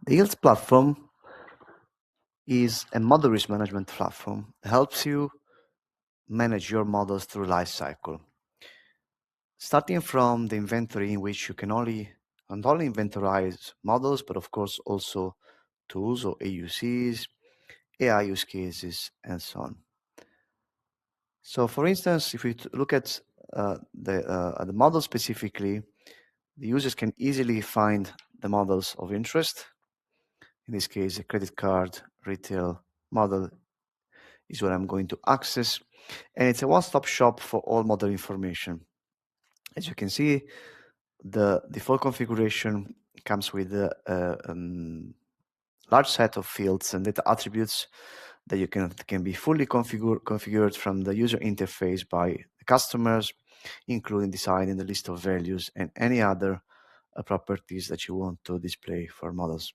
The Yields platform is a model risk management platform that helps you manage your models through life cycle. Starting from the inventory, in which you can not only inventorize models, but of course also tools or AUCs, AI use cases, and so on. So for instance, if we look at the model specifically, the users can easily find the models of interest. In this case, a credit card retail model is what I'm going to access. And it's a one-stop shop for all model information. As you can see, the default configuration comes with a large set of fields and data attributes that can be fully configured from the user interface by the customers, including deciding the list of values and any other properties that you want to display for models.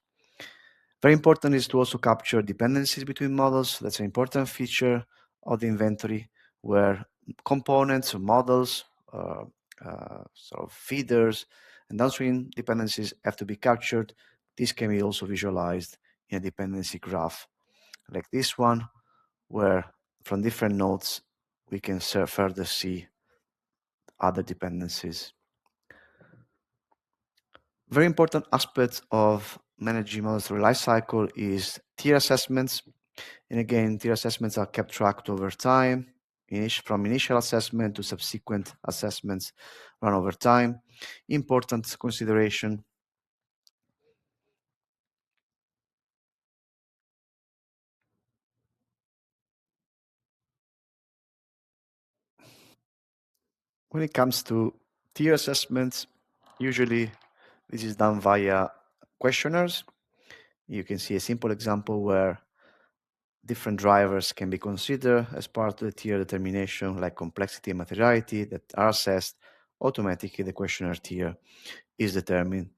Very important is to also capture dependencies between models. That's an important feature of the inventory, where components of models, sort of feeders, and downstream dependencies have to be captured. This can be also visualized in a dependency graph like this one, where from different nodes we can further see other dependencies. Very important aspect of managing models through life cycle is tier assessments. And again, tier assessments are kept tracked over time, from initial assessment to subsequent assessments run over time. Important consideration. When it comes to tier assessments, usually this is done via questionnaires. You can see a simple example where different drivers can be considered as part of the tier determination, like complexity and materiality, that are assessed automatically. The questionnaire tier is determined.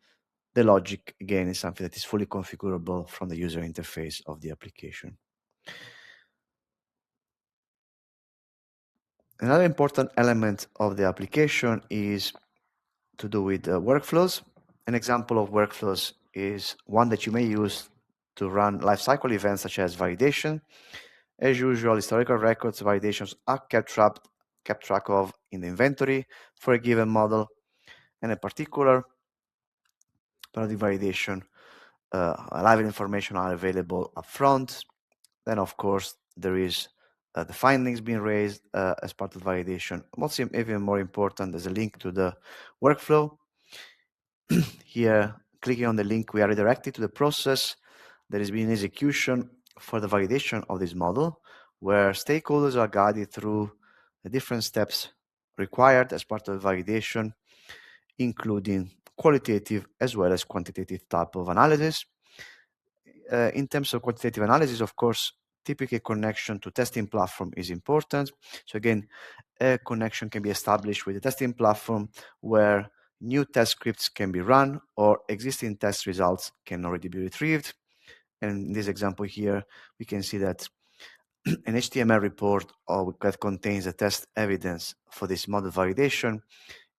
The logic, again, is something that is fully configurable from the user interface of the application. Another important element of the application is to do with workflows. An example of workflows is one that you may use to run lifecycle events such as validation. As usual, historical records validations are kept track of in the inventory for a given model, and a particular periodic validation live information are available upfront. Then, of course, there is the findings being raised as part of validation. What's even more important, there's a link to the workflow. Here, clicking on the link, we are redirected to the process that is being execution for the validation of this model, where stakeholders are guided through the different steps required as part of the validation, including qualitative as well as quantitative type of analysis. In terms of quantitative analysis, of course, typically connection to testing platform is important. So again, a connection can be established with the testing platform where new test scripts can be run or existing test results can already be retrieved. And in this example here, we can see that an HTML report that contains the test evidence for this model validation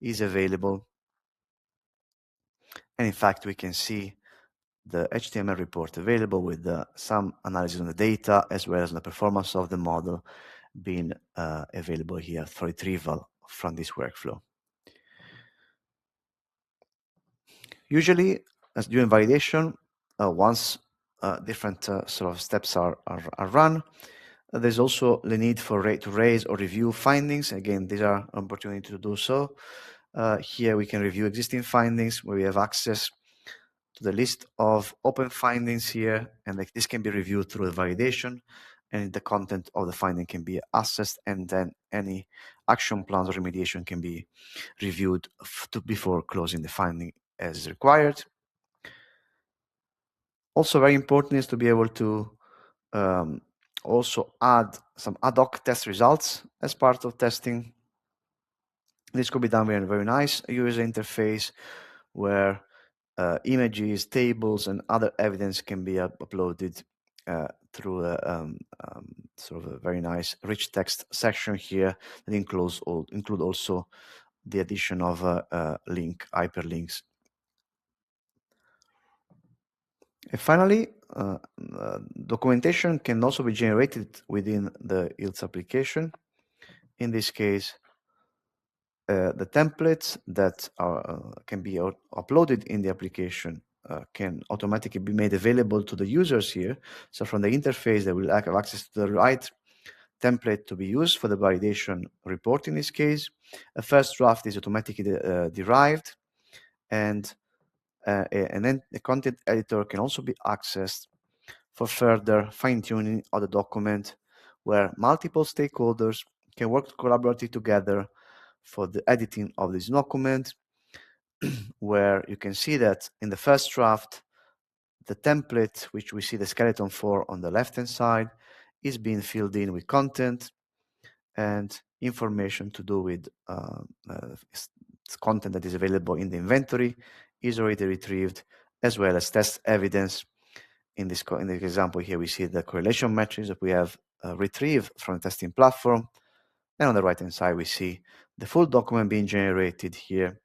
is available. And in fact, we can see the HTML report available with some analysis on the data as well as the performance of the model being available here for retrieval from this workflow. Usually, as during validation, once different sort of steps are run, there's also the need to raise or review findings. Again, these are opportunities to do so. Here we can review existing findings where we have access to the list of open findings here, and like this can be reviewed through the validation, and the content of the finding can be assessed, and then any action plans or remediation can be reviewed before closing the finding as required. Also very important is to be able to also add some ad hoc test results as part of testing. This could be done with a very nice user interface where images, tables, and other evidence can be uploaded through a sort of a very nice rich text section here that include also the addition of hyperlinks. And finally, documentation can also be generated within the ILTS application. In this case, the templates that can be uploaded in the application can automatically be made available to the users here. So from the interface, they will have access to the right template to be used for the validation report in this case. A first draft is automatically derived, and then the content editor can also be accessed for further fine-tuning of the document, where multiple stakeholders can work collaboratively together for the editing of this document, where you can see that in the first draft, the template, which we see the skeleton for on the left-hand side, is being filled in with content and information to do with content that is available in the inventory is already retrieved, as well as test evidence. In this example here, we see the correlation matches that we have retrieved from the testing platform. And on the right-hand side, we see the full document being generated here.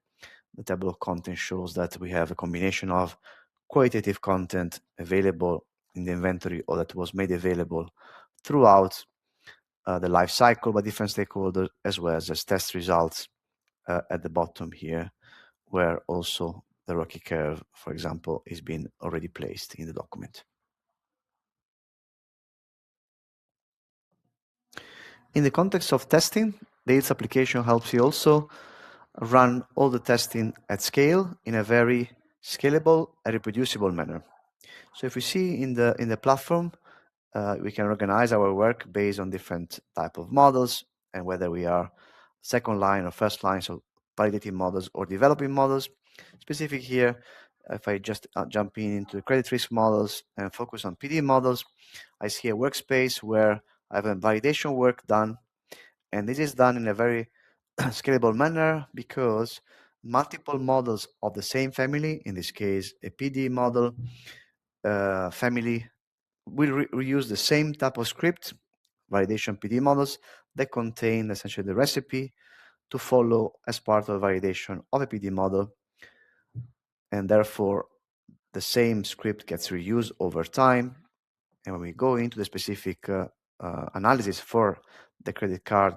The table of content shows that we have a combination of qualitative content available in the inventory or that was made available throughout the life cycle by different stakeholders, as well as test results at the bottom here, where also the Rocky curve, for example, is being already placed in the document. In the context of testing, the ILTS application helps you also run all the testing at scale in a very scalable and reproducible manner. So if we see in the platform, we can organize our work based on different type of models, and whether we are second line or first line, so validating models or developing models. Specific here, if I just jump into the credit risk models and focus on PD models, I see a workspace where I have a validation work done, and this is done in a very scalable manner because multiple models of the same family, in this case a PD model family, will reuse the same type of script, validation PD models, that contain essentially the recipe to follow as part of the validation of a PD model, and therefore the same script gets reused over time. And when we go into the specific analysis for the credit card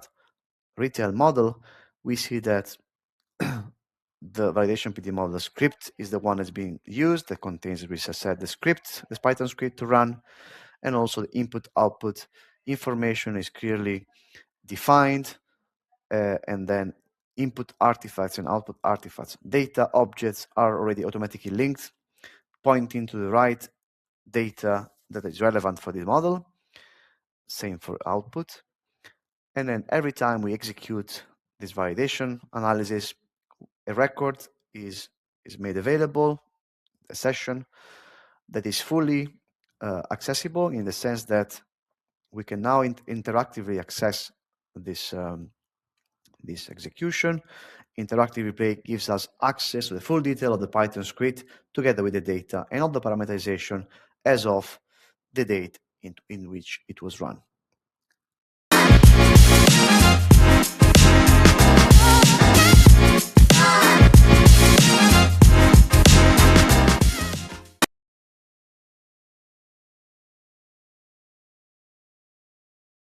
retail model, we see that the validation PD model script is the one that's being used, that contains, as we said, the script, this Python script to run, and also the input-output information is clearly defined, and then input artifacts and output artifacts, data objects are already automatically linked, pointing to the right data that is relevant for the model. Same for output. And then every time we execute this validation analysis, a record is made available, a session that is fully accessible in the sense that we can now interactively access this this execution. Interactive replay gives us access to the full detail of the Python script together with the data and all the parameterization as of the date in which it was run.